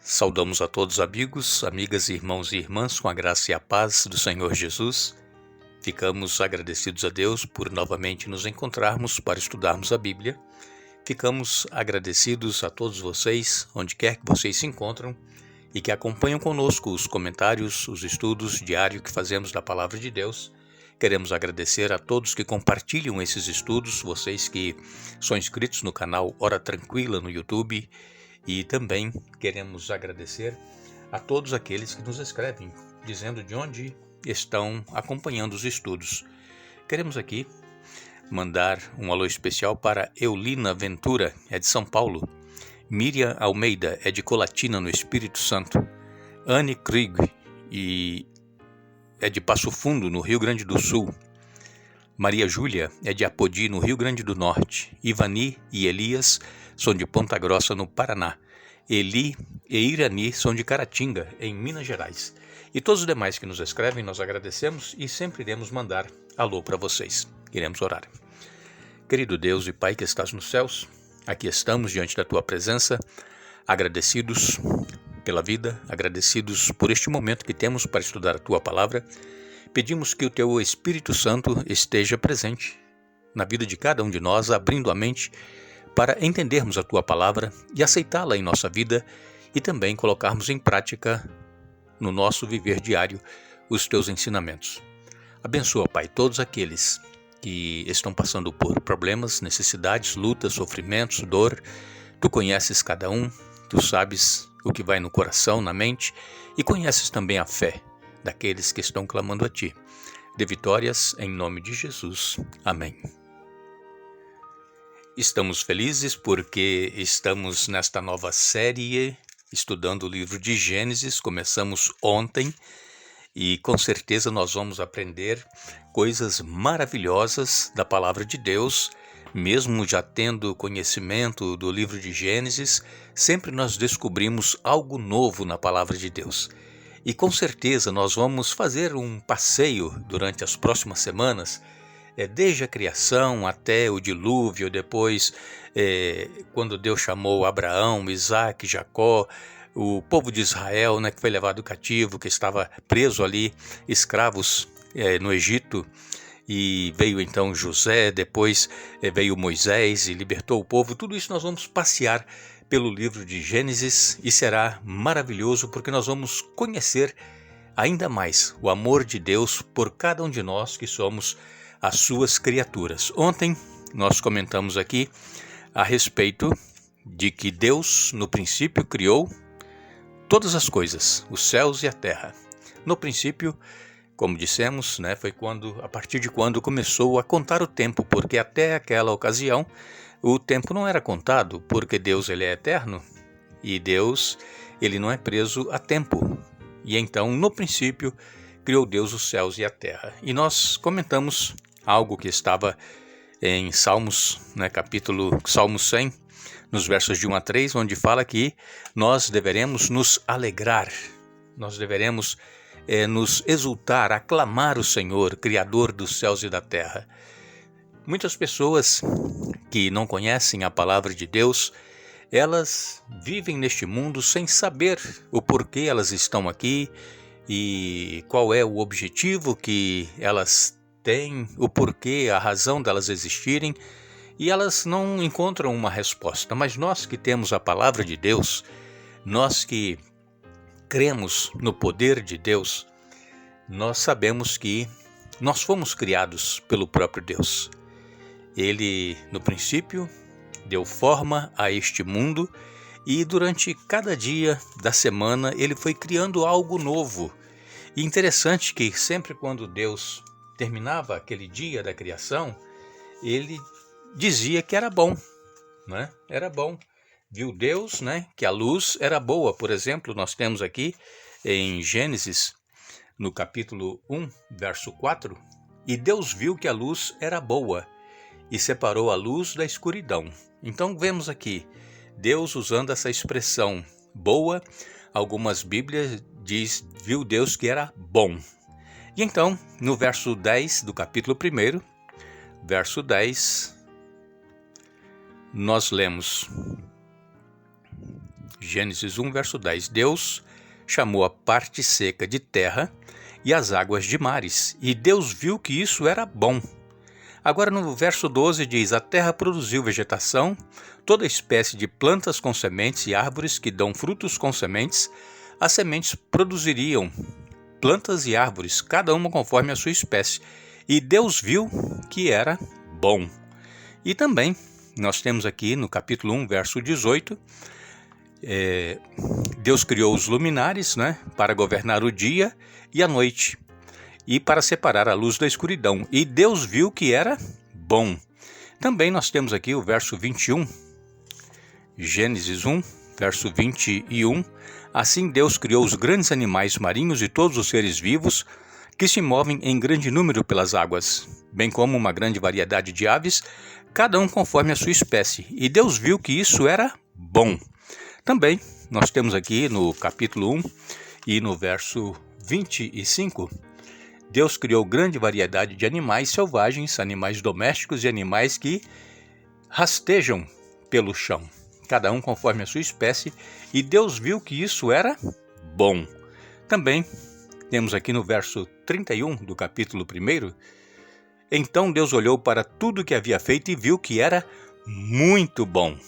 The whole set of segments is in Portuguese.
Saudamos a todos amigos, amigas, irmãos e irmãs com a graça e a paz do Senhor Jesus. Ficamos agradecidos a Deus por novamente nos encontrarmos para estudarmos a Bíblia. Ficamos agradecidos a todos vocês, onde quer que vocês se encontram, e que acompanham conosco os comentários, os estudos diários que fazemos da Palavra de Deus. Queremos agradecer a todos que compartilham esses estudos, vocês que são inscritos no canal Hora Tranquila no YouTube, e também queremos agradecer a todos aqueles que nos escrevem, dizendo de onde estão acompanhando os estudos. Queremos aqui mandar um alô especial para Eulina Ventura, é de São Paulo. Miriam Almeida, é de Colatina, no Espírito Santo. Anne Krieg, é de Passo Fundo, no Rio Grande do Sul. Maria Júlia é de Apodi, no Rio Grande do Norte. Ivani e Elias são de Ponta Grossa, no Paraná. Eli e Irani são de Caratinga, em Minas Gerais. E todos os demais que nos escrevem, nós agradecemos e sempre iremos mandar alô para vocês. Iremos orar. Querido Deus e Pai que estás nos céus, aqui estamos diante da Tua presença, agradecidos pela vida, agradecidos por este momento que temos para estudar a Tua Palavra. Pedimos que o Teu Espírito Santo esteja presente na vida de cada um de nós, abrindo a mente para entendermos a Tua Palavra e aceitá-la em nossa vida e também colocarmos em prática no nosso viver diário os Teus ensinamentos. Abençoa, Pai, todos aqueles que estão passando por problemas, necessidades, lutas, sofrimentos, dor. Tu conheces cada um, Tu sabes o que vai no coração, na mente e conheces também a fé daqueles que estão clamando a Ti. Dê vitórias em nome de Jesus. Amém. Estamos felizes porque estamos nesta nova série estudando o livro de Gênesis. Começamos ontem e com certeza nós vamos aprender coisas maravilhosas da palavra de Deus. Mesmo já tendo conhecimento do livro de Gênesis, sempre nós descobrimos algo novo na palavra de Deus. E com certeza nós vamos fazer um passeio durante as próximas semanas, desde a criação até o dilúvio, depois quando Deus chamou Abraão, Isaac, Jacó, o povo de Israel, que foi levado cativo, que estava preso ali, escravos no Egito, e veio então José, depois veio Moisés e libertou o povo. Tudo isso nós vamos passear pelo livro de Gênesis e será maravilhoso porque nós vamos conhecer ainda mais o amor de Deus por cada um de nós que somos as suas criaturas. Ontem nós comentamos aqui a respeito de que Deus no princípio criou todas as coisas, os céus e a terra. No princípio, como dissemos, foi a partir de quando começou a contar o tempo, porque até aquela ocasião o tempo não era contado, porque Deus ele é eterno e Deus ele não é preso a tempo. E então, no princípio, criou Deus os céus e a terra. E nós comentamos algo que estava em Salmos, Salmo 100, nos versos de 1 a 3, onde fala que nós deveremos nos alegrar, nós deveremos nos exultar, aclamar o Senhor, Criador dos céus e da terra. Muitas pessoas que não conhecem a palavra de Deus, elas vivem neste mundo sem saber o porquê elas estão aqui e qual é o objetivo que elas têm, o porquê, a razão delas existirem, e elas não encontram uma resposta. Mas nós que temos a palavra de Deus, nós que cremos no poder de Deus, nós sabemos que nós fomos criados pelo próprio Deus. Ele, no princípio, deu forma a este mundo e durante cada dia da semana ele foi criando algo novo. E interessante que sempre quando Deus terminava aquele dia da criação, ele dizia que era bom, Era bom. Viu Deus, que a luz era boa. Por exemplo, nós temos aqui em Gênesis, no capítulo 1, verso 4, e Deus viu que a luz era boa e separou a luz da escuridão. Então vemos aqui Deus usando essa expressão boa. Algumas Bíblias viu Deus que era bom. E então, no verso 10 do capítulo 1, verso 10, nós lemos: Gênesis 1, verso 10. Deus chamou a parte seca de terra e as águas de mares, e Deus viu que isso era bom. Agora no verso 12 diz: a terra produziu vegetação, toda espécie de plantas com sementes e árvores que dão frutos com sementes. As sementes produziriam plantas e árvores, cada uma conforme a sua espécie. E Deus viu que era bom. E também nós temos aqui no capítulo 1, verso 18, Deus criou os luminares, para governar o dia e a noite, e para separar a luz da escuridão. E Deus viu que era bom. Também nós temos aqui o verso 21, Gênesis 1, verso 21. Assim Deus criou os grandes animais marinhos e todos os seres vivos que se movem em grande número pelas águas, bem como uma grande variedade de aves, cada um conforme a sua espécie. E Deus viu que isso era bom. Também nós temos aqui no capítulo 1 e no verso 25, Deus criou grande variedade de animais selvagens, animais domésticos e animais que rastejam pelo chão, cada um conforme a sua espécie, e Deus viu que isso era bom. Também temos aqui no verso 31 do capítulo 1, então Deus olhou para tudo que havia feito e viu que era muito bom.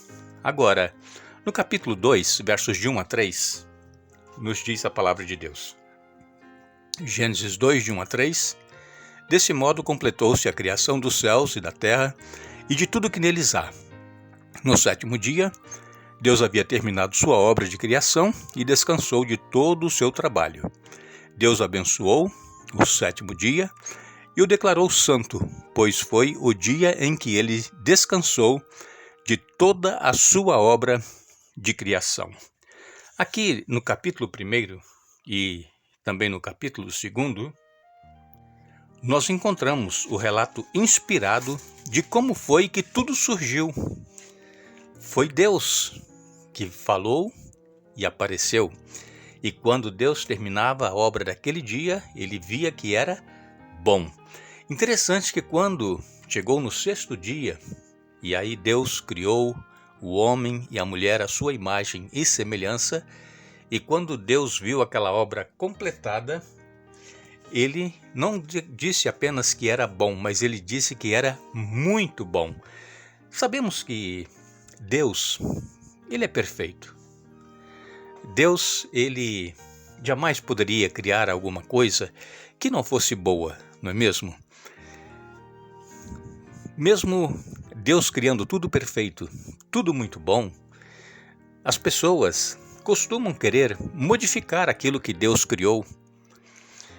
Agora, no capítulo 2, versos de 1 a 3, nos diz a palavra de Deus. Gênesis 2, de 1 a 3, desse modo completou-se a criação dos céus e da terra e de tudo que neles há. No sétimo dia, Deus havia terminado sua obra de criação e descansou de todo o seu trabalho. Deus abençoou o sétimo dia e o declarou santo, pois foi o dia em que ele descansou de toda a sua obra de criação. Aqui no capítulo 1 e também no capítulo 2, nós encontramos o relato inspirado de como foi que tudo surgiu. Foi Deus que falou e apareceu. E quando Deus terminava a obra daquele dia, ele via que era bom. Interessante que quando chegou no sexto dia, e aí Deus criou o homem e a mulher à sua imagem e semelhança, e quando Deus viu aquela obra completada, ele não disse apenas que era bom, mas ele disse que era muito bom. Sabemos que Deus, ele é perfeito. Deus, ele jamais poderia criar alguma coisa que não fosse boa, não é mesmo? Mesmo Deus criando tudo perfeito, tudo muito bom, as pessoas costumam querer modificar aquilo que Deus criou.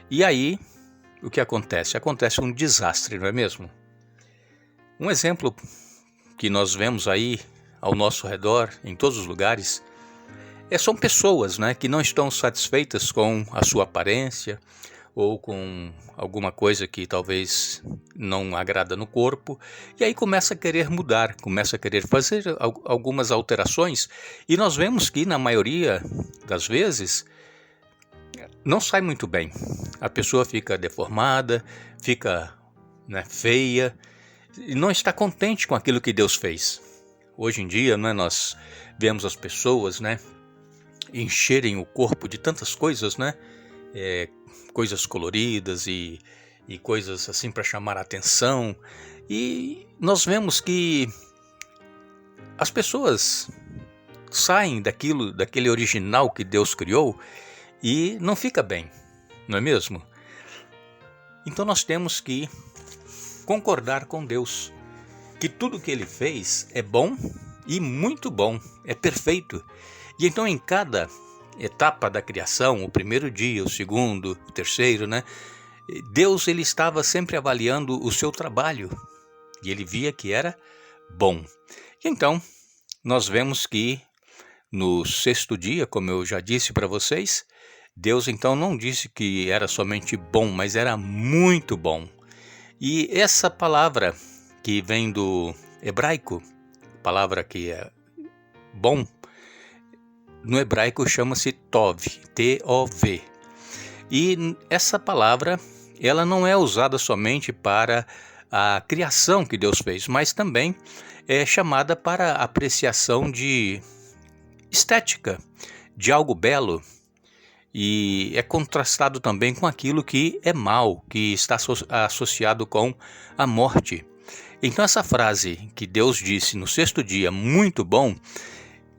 E aí, o que acontece? Acontece um desastre, não é mesmo? Um exemplo que nós vemos aí ao nosso redor, em todos os lugares, são pessoas, que não estão satisfeitas com a sua aparência ou com alguma coisa que talvez não agrada no corpo, e aí começa a querer mudar, começa a querer fazer algumas alterações, e nós vemos que na maioria das vezes não sai muito bem. A pessoa fica deformada, fica feia, e não está contente com aquilo que Deus fez. Hoje em dia, nós vemos as pessoas encherem o corpo de tantas coisas, coisas coloridas e coisas assim para chamar a atenção, e nós vemos que as pessoas saem daquele original que Deus criou e não fica bem, não é mesmo? Então nós temos que concordar com Deus, que tudo que ele fez é bom e muito bom, é perfeito. E então em cada etapa da criação, o primeiro dia, o segundo, o terceiro, Deus ele estava sempre avaliando o seu trabalho e ele via que era bom. E então nós vemos que no sexto dia, como eu já disse para vocês, Deus então não disse que era somente bom, mas era muito bom. E essa palavra que vem do hebraico, palavra que é bom, no hebraico chama-se Tov, T-O-V. E essa palavra, ela não é usada somente para a criação que Deus fez, mas também é chamada para a apreciação de estética, de algo belo, e é contrastado também com aquilo que é mal, que está associado com a morte. Então essa frase que Deus disse no sexto dia, muito bom,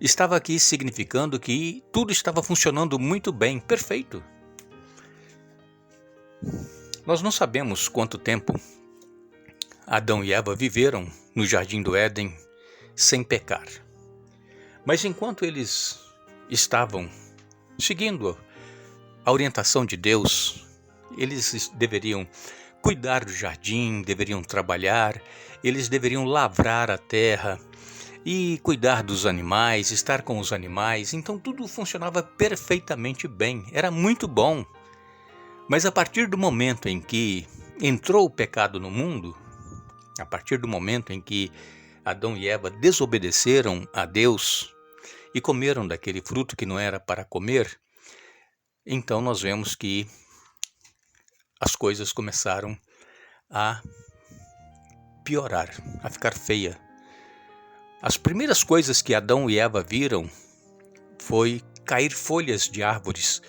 estava aqui significando que tudo estava funcionando muito bem, perfeito. Nós não sabemos quanto tempo Adão e Eva viveram no jardim do Éden sem pecar. Mas enquanto eles estavam seguindo a orientação de Deus, eles deveriam cuidar do jardim, deveriam trabalhar, eles deveriam lavrar a terra e cuidar dos animais, estar com os animais. Então tudo funcionava perfeitamente bem, era muito bom. Mas a partir do momento em que entrou o pecado no mundo, a partir do momento em que Adão e Eva desobedeceram a Deus e comeram daquele fruto que não era para comer, então nós vemos que as coisas começaram a piorar, a ficar feia. As primeiras coisas que Adão e Eva viram foi cair folhas de árvores.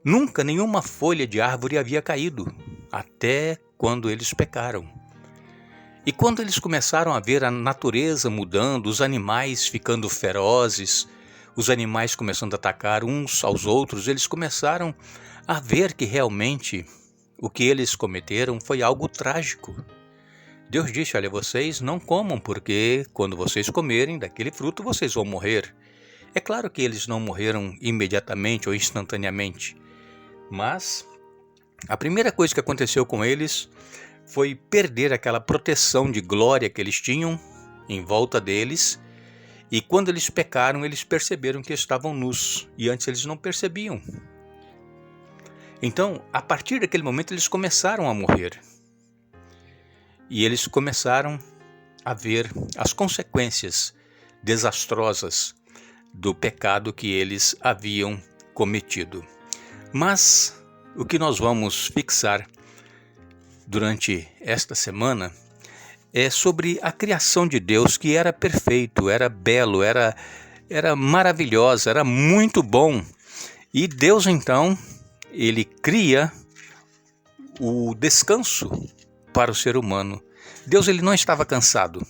Nunca nenhuma folha de árvore havia caído, até quando eles pecaram. E quando eles começaram a ver a natureza mudando, os animais ficando ferozes, os animais começando a atacar uns aos outros, eles começaram a ver que realmente o que eles cometeram foi algo trágico. Deus disse, olha, vocês não comam, porque quando vocês comerem daquele fruto, vocês vão morrer. É claro que eles não morreram imediatamente ou instantaneamente, mas a primeira coisa que aconteceu com eles foi perder aquela proteção de glória que eles tinham em volta deles, e quando eles pecaram, eles perceberam que estavam nus, e antes eles não percebiam. Então, a partir daquele momento, eles começaram a morrer. E eles começaram a ver as consequências desastrosas do pecado que eles haviam cometido. Mas o que nós vamos fixar durante esta semana é sobre a criação de Deus, que era perfeito, era belo, era maravilhosa, era muito bom. E Deus, então, ele cria o descanso para o ser humano. Deus, ele não estava cansado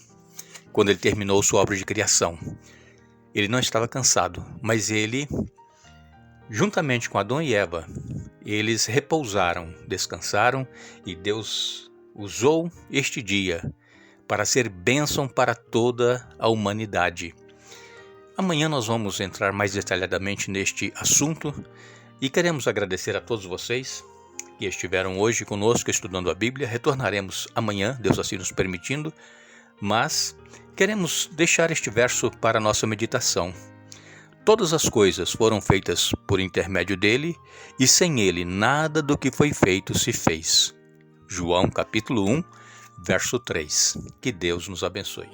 quando ele terminou sua obra de criação. Ele não estava cansado, mas ele, juntamente com Adão e Eva, eles repousaram, descansaram, e Deus usou este dia para ser bênção para toda a humanidade. Amanhã nós vamos entrar mais detalhadamente neste assunto e queremos agradecer a todos vocês que estiveram hoje conosco estudando a Bíblia. Retornaremos amanhã, Deus assim nos permitindo, mas queremos deixar este verso para a nossa meditação. Todas as coisas foram feitas por intermédio dele, e sem ele nada do que foi feito se fez. João capítulo 1, verso 3. Que Deus nos abençoe.